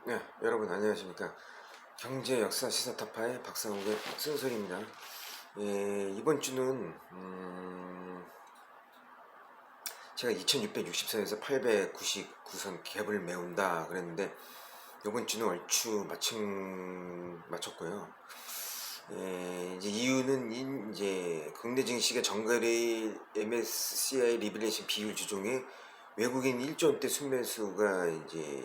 네, 여러분 안녕하십니까. 경제 역사 시사 타파의 박상욱의 쓴소리입니다. 예, 이번 주는 제가 2660선에서 899선 갭을 메운다 그랬는데 이번 주는 얼추 맞췄고요. 예, 이제 이유는 이제 국내 증시가 정거래일 MSCI 리밸런싱 비율 조정에 외국인 1조 원대 순매수가 이제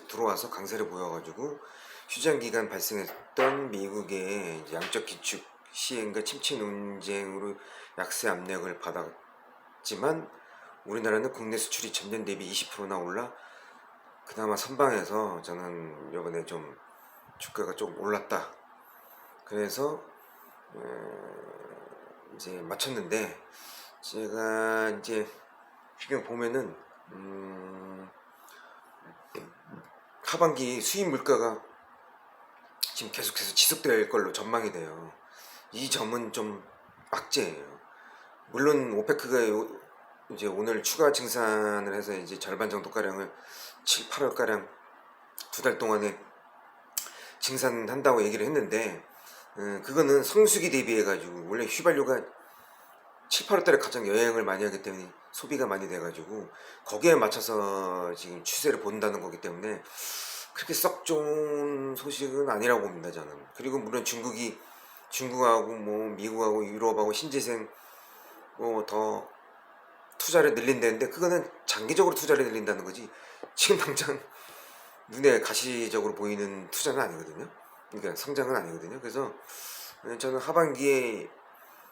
들어와서 강세를 보여가지고 휴장 기간 발생했던 미국의 이제 양적 기축 시행과 침체 논쟁으로 약세 압력을 받았지만 우리나라는 국내 수출이 전년 대비 20%나 올라 그나마 선방해서 저는 이번에 좀 주가가 좀 올랐다. 그래서 이제 맞췄는데 제가 이제 지금 보면은 하반기 수입 물가가 지금 계속해서 지속될 걸로 전망이 돼요. 이 점은 좀 악재예요. 물론 오페크가 이제 오늘 추가 증산을 해서 이제 절반 정도 가량을 7, 8월 가량 두 달 동안에 증산한다고 얘기를 했는데 그거는 성수기 대비해 가지고 원래 휘발유가 7, 8월 달에 가장 여행을 많이 하기 때문에 소비가 많이 돼 가지고 거기에 맞춰서 지금 추세를 본다는 거기 때문에 그렇게 썩 좋은 소식은 아니라고 봅니다 저는. 그리고 물론 중국하고 뭐 미국하고 유럽하고 신재생 더 투자를 늘린다는데 그거는 장기적으로 투자를 늘린다는 거지 지금 당장 눈에 가시적으로 보이는 투자는 아니거든요. 그러니까 성장은 아니거든요. 그래서 저는 하반기에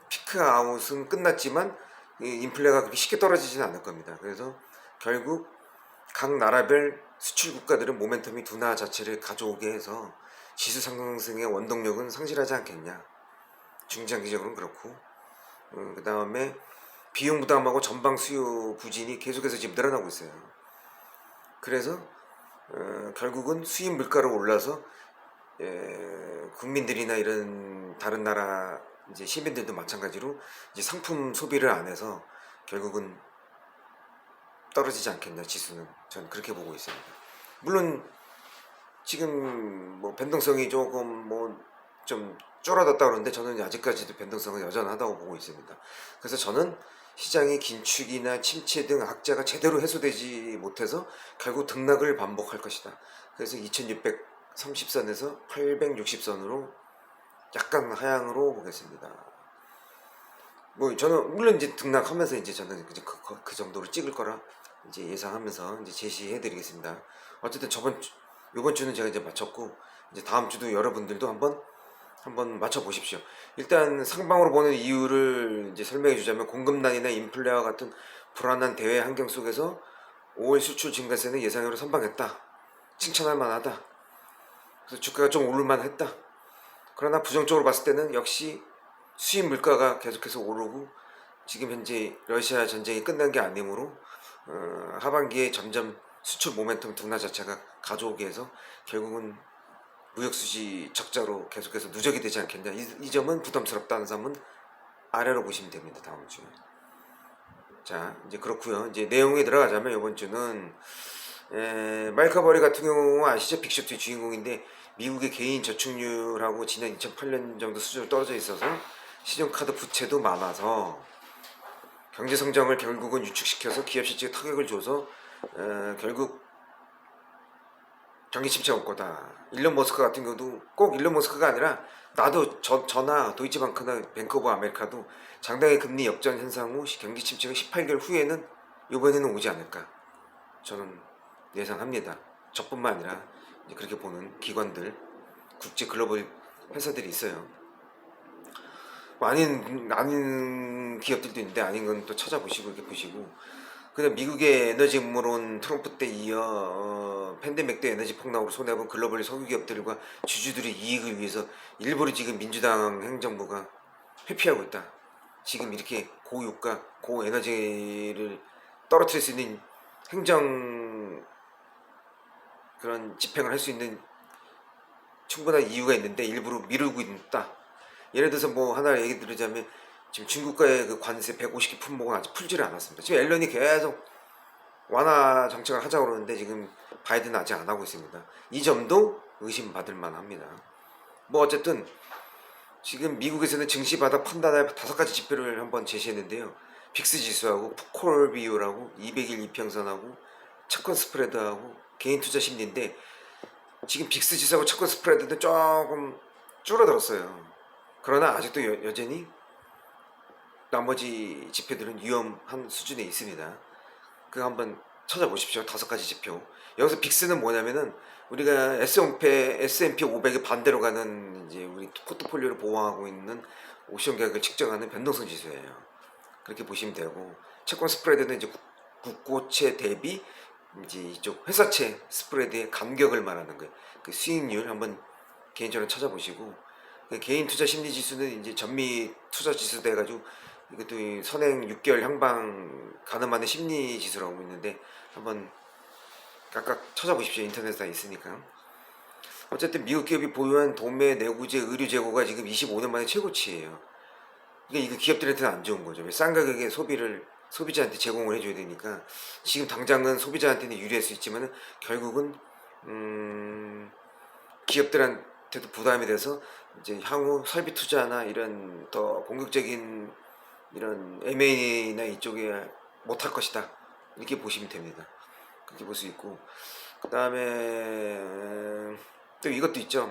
피크 아웃은 끝났지만 인플레가 그렇게 쉽게 떨어지지는 않을 겁니다. 그래서 결국 각 나라별 수출 국가들은 모멘텀이 둔화 자체를 가져오게 해서 지수 상승의 원동력은 상실하지 않겠냐. 중장기적으로는 그렇고 그 다음에 비용 부담하고 전방 수요 부진이 계속해서 지금 늘어나고 있어요. 그래서 결국은 수입 물가로 올라서 국민들이나 이런 다른 나라 이제 시민들도 마찬가지로 이제 상품 소비를 안 해서 결국은 떨어지지 않겠냐 지수는 저는 그렇게 보고 있습니다. 물론 지금 뭐 변동성이 조금 뭐 좀 줄어들었다 그러는데 저는 아직까지도 변동성은 여전하다고 보고 있습니다. 그래서 저는 시장의 긴축이나 침체 등 악재가 제대로 해소되지 못해서 결국 등락을 반복할 것이다. 그래서 2630선에서 860선으로 약간 하향으로 보겠습니다. 뭐 저는 물론 이제 등락하면서 이제 저는 이제 그 정도로 찍을 거라 이제 예상하면서 이제 제시해드리겠습니다. 어쨌든 이번 주는 제가 이제 마쳤고 이제 다음 주도 여러분들도 한번 맞춰보십시오. 일단 상방으로 보는 이유를 이제 설명해 주자면 공급난이나 인플레와 같은 불안한 대외 환경 속에서 5월 수출 증가세는 예상외로 선방했다. 칭찬할 만하다. 그래서 주가가 좀 오를만 했다. 그러나 부정적으로 봤을 때는 역시 수입 물가가 계속해서 오르고 지금 현재 러시아 전쟁이 끝난 게 아니므로 하반기에 점점 수출 모멘텀 둔화 자체가 가져오게 해서 결국은 무역수지 적자로 계속해서 누적이 되지 않겠냐. 이 점은 부담스럽다는 점은 아래로 보시면 됩니다. 다음 주에. 자 이제 그렇고요. 이제 내용에 들어가자면 이번 주는 마이카 버리 같은 경우 아시죠? 빅쇼트의 주인공인데 미국의 개인 저축률하고 지난 2008년 정도 수준으로 떨어져 있어서 신용카드 부채도 많아서 경제 성장을 결국은 유축시켜서 기업 실적에 타격을 줘서 결국 경기 침체가 올 거다. 일론 머스크 같은 경우도 꼭 일론 머스크가 아니라 나도 저나 도이치방크나 뱅크 오브 아메리카도 장당의 금리 역전 현상 후 경기 침체가 18개월 후에는 이번에는 오지 않을까 저는 예상합니다. 저뿐만 아니라 그렇게 보는 기관들 국제 글로벌 회사들이 있어요. 뭐 아닌 기업들도 있는데 아닌 건 또 찾아보시고 이렇게 보시고 그다음 미국의 에너지 음모론 트럼프 때 이어 팬데믹 때 에너지 폭락으로 손해본 글로벌 석유 기업들과 주주들의 이익을 위해서 일부러 지금 민주당 행정부가 회피하고 있다. 지금 이렇게 고유가 고에너지를 떨어뜨릴 수 있는 행정 그런 집행을 할 수 있는 충분한 이유가 있는데 일부러 미루고 있다. 예를 들어서 뭐 하나 얘기 드리자면 지금 중국과의 그 관세 150개 품목은 아직 풀지를 않았습니다. 지금 앨런이 계속 완화 정책을 하자고 그러는데 지금 바이든은 아직 안 하고 있습니다. 이 점도 의심받을 만합니다. 뭐 어쨌든 지금 미국에서는 증시 바닥 판단할 5가지 지표를 한번 제시했는데요. 빅스 지수하고 푸콜 비율하고 200일 이평선하고 채권 스프레드하고 개인 투자 심리인데 지금 빅스 지수하고 채권 스프레드는 조금 줄어들었어요. 그러나 아직도 여전히 나머지 지표들은 위험한 수준에 있습니다. 그거 한번 찾아보십시오. 5가지 지표. 여기서 빅스는 뭐냐면은 우리가 S&P 500의 반대로 가는 이제 우리 포트폴리오를 보호하고 있는 옵션 가격을 측정하는 변동성 지수예요. 그렇게 보시면 되고, 채권 스프레드는 이제 국고채 대비 이제 이쪽 회사채 스프레드의 간격을 말하는 거예요. 그 수익률 한번 개인적으로 찾아보시고, 개인 투자 심리 지수는 이제 전미 투자 지수 돼가지고 이것도 선행 6개월 향방 가늠하는 심리 지수라고 있는데 한번 각각 찾아보십시오. 인터넷에 다 있으니까. 어쨌든 미국 기업이 보유한 도매 내구재 의류 재고가 지금 25년 만에 최고치예요. 그러니까 이거 기업들한테는 안 좋은 거죠. 싼 가격에 소비자한테 제공을 해줘야 되니까 지금 당장은 소비자한테는 유리할 수 있지만 결국은 기업들한테도 부담이 돼서 이제 향후 설비 투자나 이런 더 공격적인 이런 M&A나 이쪽에 못할 것이다, 이렇게 보시면 됩니다. 그렇게 볼 수 있고, 그 다음에 또 이것도 있죠.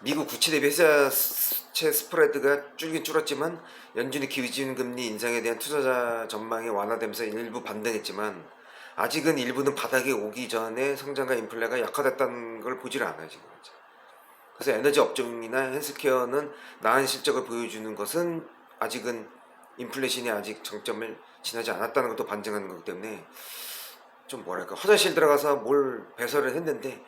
미국 국채 대비 회사채 스프레드가 줄긴 줄었지만 연준의 기준금리 인상에 대한 투자자 전망이 완화되면서 일부 반등했지만 아직은 일부는 바닥에 오기 전에 성장과 인플레가 약화됐다는 걸 보질 않아요 지금. 그래서 에너지 업종이나 헬스케어는 나은 실적을 보여주는 것은 아직은 인플레이션이 아직 정점을 지나지 않았다는 것도 반증하는 거기 때문에 좀 뭐랄까, 화장실 들어가서 뭘 배설을 했는데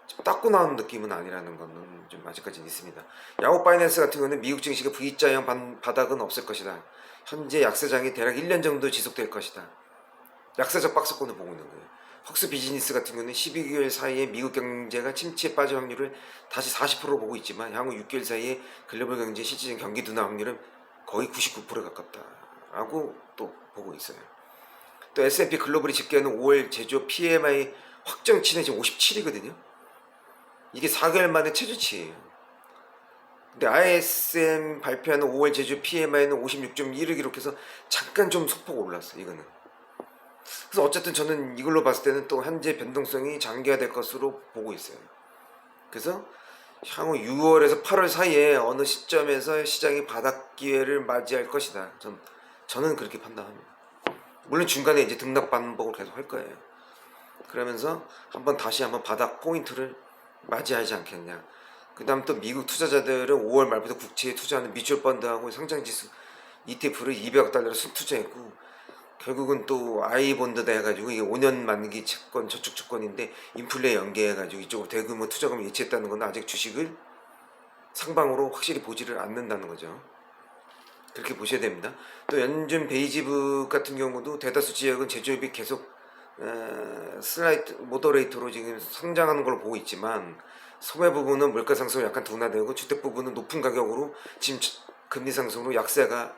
좀 닦고 나오는 느낌은 아니라는 거는 좀 아직까지는 있습니다. 야후 파이낸스 같은 경우는 미국 증시가 V자형 바닥은 없을 것이다. 현재 약세장이 대략 1년 정도 지속될 것이다. 약세적 박스권을 보고 있는 거예요. 헉스 비즈니스 같은 경우는 12개월 사이에 미국 경제가 침체에 빠질 확률을 다시 40% 보고 있지만 향후 6개월 사이에 글로벌 경제 실질적인 경기 둔화 확률은 거의 99%에 가깝다라고 또 보고 있어요. 또 S&P 글로벌이 집계하는 5월 제조업 PMI 확정치는 지금 57이거든요. 이게 4개월 만에 최저치예요. 근데 ISM 발표하는 5월 제조업 PMI는 56.1을 기록해서 잠깐 좀 소폭 올랐어요. 이거는. 그래서 어쨌든 저는 이걸로 봤을 때는 또 현재 변동성이 장기화될 것으로 보고 있어요. 그래서 향후 6월에서 8월 사이에 어느 시점에서 시장이 바닥 기회를 맞이할 것이다. 저는 그렇게 판단합니다. 물론 중간에 이제 등락 반복을 계속 할 거예요. 그러면서 다시 한번 바닥 포인트를 맞이하지 않겠냐. 그 다음 또 미국 투자자들은 5월 말부터 국채에 투자하는 뮤추얼 펀드하고 상장지수 ETF를 200억 달러를 순투자했고, 결국은 또 아이본드다 해가지고 이게 5년 만기 채권, 저축채권인데 인플레 연계해가지고 이쪽으로 대규모 투자금을 예치했다는 건 아직 주식을 상방으로 확실히 보지를 않는다는 거죠. 그렇게 보셔야 됩니다. 또 연준 베이지북 같은 경우도 대다수 지역은 제조업이 계속 슬라이트 모더레이터로 지금 성장하는 걸로 보고 있지만 소매 부분은 물가 상승으로 약간 둔화되고 주택 부분은 높은 가격으로 지금 금리 상승으로 약세가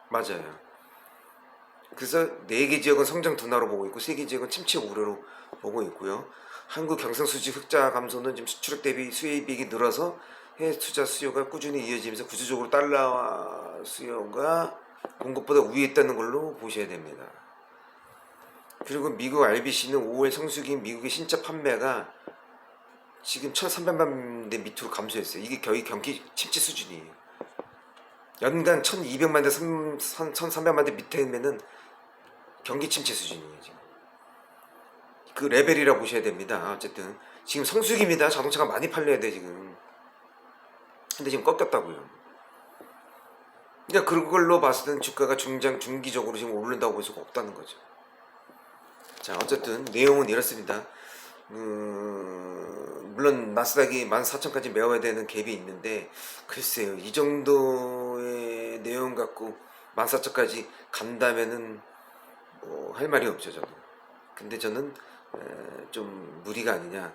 맞아요. 그래서 4개 지역은 성장 둔화로 보고 있고 3개 지역은 침체 우려로 보고 있고요. 한국 경상수지 흑자 감소는 지금 수출액 대비 수입액이 늘어서 해외 투자 수요가 꾸준히 이어지면서 구조적으로 달러 수요가 공급보다 위에 있다는 걸로 보셔야 됩니다. 그리고 미국 RBC는 5월 성수기 미국의 신차 판매가 지금 1,300만 대 밑으로 감소했어요. 이게 거의 경기 침체 수준이에요. 연간 1,200만 대, 1,300만 대 밑에면은 경기 침체 수준이에요. 지금 그 레벨이라고 보셔야 됩니다. 어쨌든 지금 성수기입니다. 자동차가 많이 팔려야 돼 지금. 근데 지금 꺾였다고요. 그러니까 그걸로 봤을 때는 주가가 중기적으로 지금 오른다고 볼 수가 없다는 거죠. 자, 어쨌든 내용은 이렇습니다. 물론 나스닥이 14,000까지 메워야 되는 갭이 있는데 글쎄요, 이 정도의 내용 갖고 14,000까지 간다면은 뭐 할 말이 없죠 저는. 근데 저는 좀 무리가 아니냐,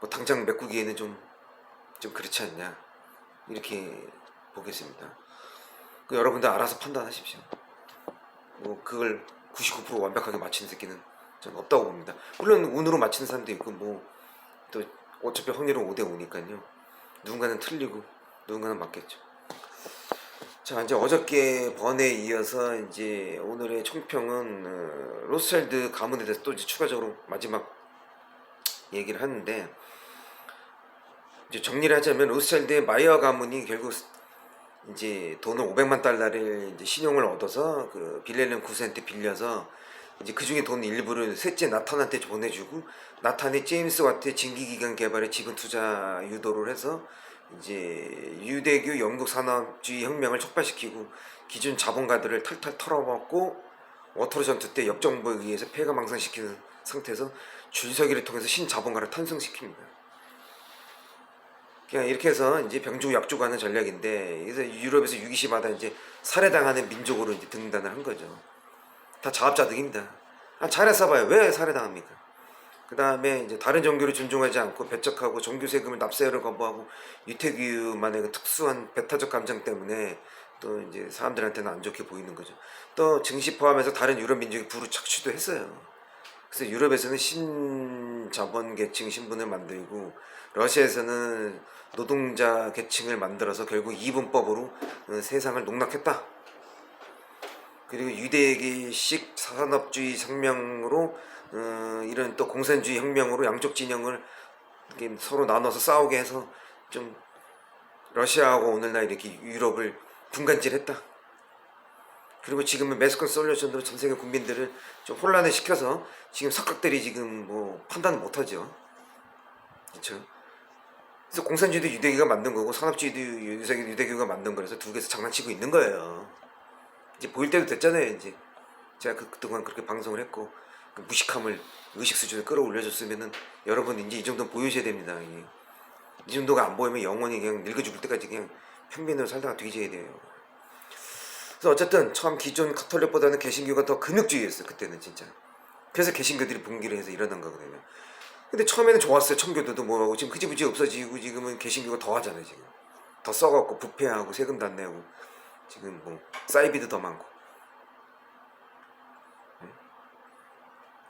뭐 당장 메꾸기에는 좀 그렇지 않냐, 이렇게 보겠습니다. 여러분들 알아서 판단하십시오. 뭐 그걸 99% 완벽하게 맞히는 새끼는 저는 없다고 봅니다. 물론 운으로 맞히는 사람도 있고 뭐 또 어차피 확률은 5대 5니까요. 누군가는 틀리고 누군가는 맞겠죠. 자, 이제 어저께 번에 이어서 이제 오늘의 총평은 로스차일드 가문에 대해서 또 이제 추가적으로 마지막 얘기를 하는데, 이제 정리를 하자면 로스차일드의 마이어 가문이 결국 이제 돈을 500만 달러를 이제 신용을 얻어서 그 빌렐름 9세한테 빌려서 이제 그 중에 돈 일부를 셋째 나탄한테 보내주고, 나탄이 제임스 와트의 진기기관 개발에 지분 투자 유도를 해서 이제 유대교 영국 산업주의 혁명을 촉발시키고 기존 자본가들을 탈탈 털어먹고 워터루 전투 때 역정부에 의해서 폐가망신시키는 상태에서 줄서기를 통해서 신자본가를 탄생시킵니다. 그냥 이렇게 해서 이제 병주고 약주고 하는 전략인데, 그래서 유럽에서 유기시마다 이제 살해당하는 민족으로 이제 등단을 한 거죠. 다 자업자득입니다. 잘했어봐요. 왜 살해당합니까? 그 다음에 이제 다른 종교를 존중하지 않고 배척하고 종교 세금을 납세를 거부하고 유태규만의 그 특수한 배타적 감정 때문에 또 이제 사람들한테는 안 좋게 보이는 거죠. 또 증시 포함해서 다른 유럽 민족이 부를 착취도 했어요. 그래서 유럽에서는 신자본 계층 신분을 만들고 러시아에서는 노동자 계층을 만들어서 결국 이분법으로 세상을 농락했다. 그리고 유대계식 산업주의 혁명으로 이런 또 공산주의 혁명으로 양쪽 진영을 이렇게 서로 나눠서 싸우게 해서 좀 러시아하고 오늘날 이렇게 유럽을 분간질했다. 그리고 지금은 매스콘 솔루션으로 전 세계 국민들을 좀 혼란을 시켜서 지금 석각들이 지금 뭐 판단을 못하죠. 그렇죠? 그래서 공산주의도 유대교가 만든 거고 산업주의도 유대교가 만든 거라서 두 개에서 장난치고 있는 거예요. 이제 보일 때도 됐잖아요. 이제 제가 그동안 그렇게 방송을 했고 그 무식함을 의식 수준을 끌어올려줬으면은 여러분 이제 이 정도는 보여줘야 됩니다. 이 정도가 안 보이면 영원히 그냥 늙어 죽을 때까지 그냥 평민으로 살다가 뒤져야 돼요. 그래서 어쨌든 처음 기존 카톨릭보다는 개신교가 더 금욕주의였어요. 그때는 진짜. 그래서 개신교들이 분기를 해서 일어난 거거든요. 근데 처음에는 좋았어요. 청교도도 뭐하고 지금 흐지부지 없어지고 지금은 개신교가 더 하잖아요. 지금 더 써갖고 부패하고 세금도 안 내고 지금 뭐 사이비도 더 많고.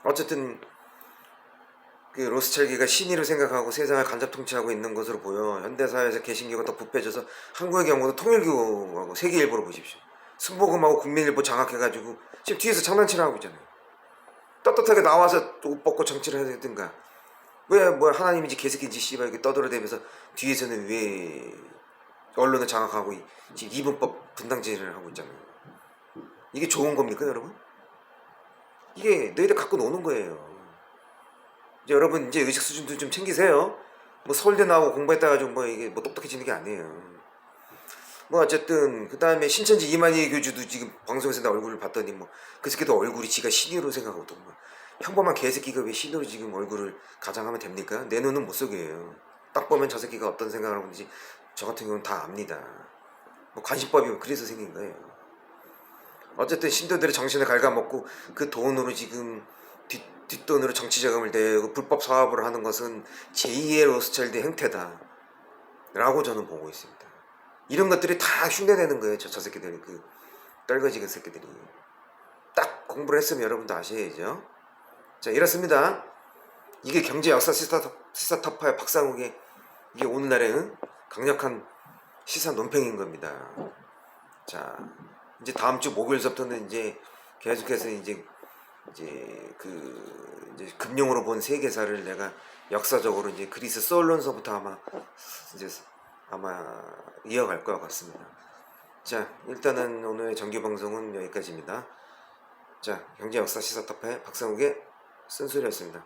어쨌든 그 로스차일드가 신의로 생각하고 세상을 간접 통치하고 있는 것으로 보여. 현대사회에서 개신교가 더 부패져서 한국의 경우도 통일교하고 세계일보로 보십시오. 순복음하고 국민일보 장악해가지고 지금 뒤에서 장난치를 하고 있잖아요. 떳떳하게 나와서 옷 벗고 정치를 해야든가. 왜 뭐 하나님인지 개새끼인지 씨발 이렇게 떠들어대면서 뒤에서는 왜 언론을 장악하고 지금 이분법 분당질을 하고 있잖아요. 이게 좋은 겁니까 여러분? 이게 너희들 갖고 노는 거예요. 이제 여러분 이제 의식 수준도 좀 챙기세요. 뭐 서울대 나오고 공부했다 가지고 뭐 이게 뭐 똑똑해지는 게 아니에요. 뭐 어쨌든 그 다음에 신천지 이만희 교주도 지금 방송에서 나 얼굴을 봤더니 뭐 그 새끼도 얼굴이 지가 신이로 생각하고 또 뭐 평범한 개새끼가 왜 신으로 지금 얼굴을 가장하면 됩니까? 내 눈은 못 속여요. 딱 보면 저 새끼가 어떤 생각을 하고 있는지 저 같은 경우는 다 압니다. 뭐 관심법이 그래서 생긴 거예요. 어쨌든 신도들의 정신을 갉아먹고 그 돈으로 지금 뒷돈으로 정치 자금을 내고 불법 사업을 하는 것은 제2의 로스차일드 행태다 라고 저는 보고 있습니다. 이런 것들이 다 흉내내는 거예요. 저 새끼들이 그 떨거지근 새끼들이. 딱 공부를 했으면 여러분도 아셔야죠. 자, 이렇습니다. 이게 경제 역사 시사 타파의 박상욱의 이게 오늘날의 강력한 시사 논평인 겁니다. 자, 이제 다음 주 목요일서부터는 이제 계속해서 이제 금융으로 본 세계사를 내가 역사적으로 이제 그리스 솔론서부터 아마 이어갈 것 같습니다. 자, 일단은 오늘의 정규 방송은 여기까지입니다. 자, 경제 역사 시사 타파의 박상욱의 쓴소리였습니다.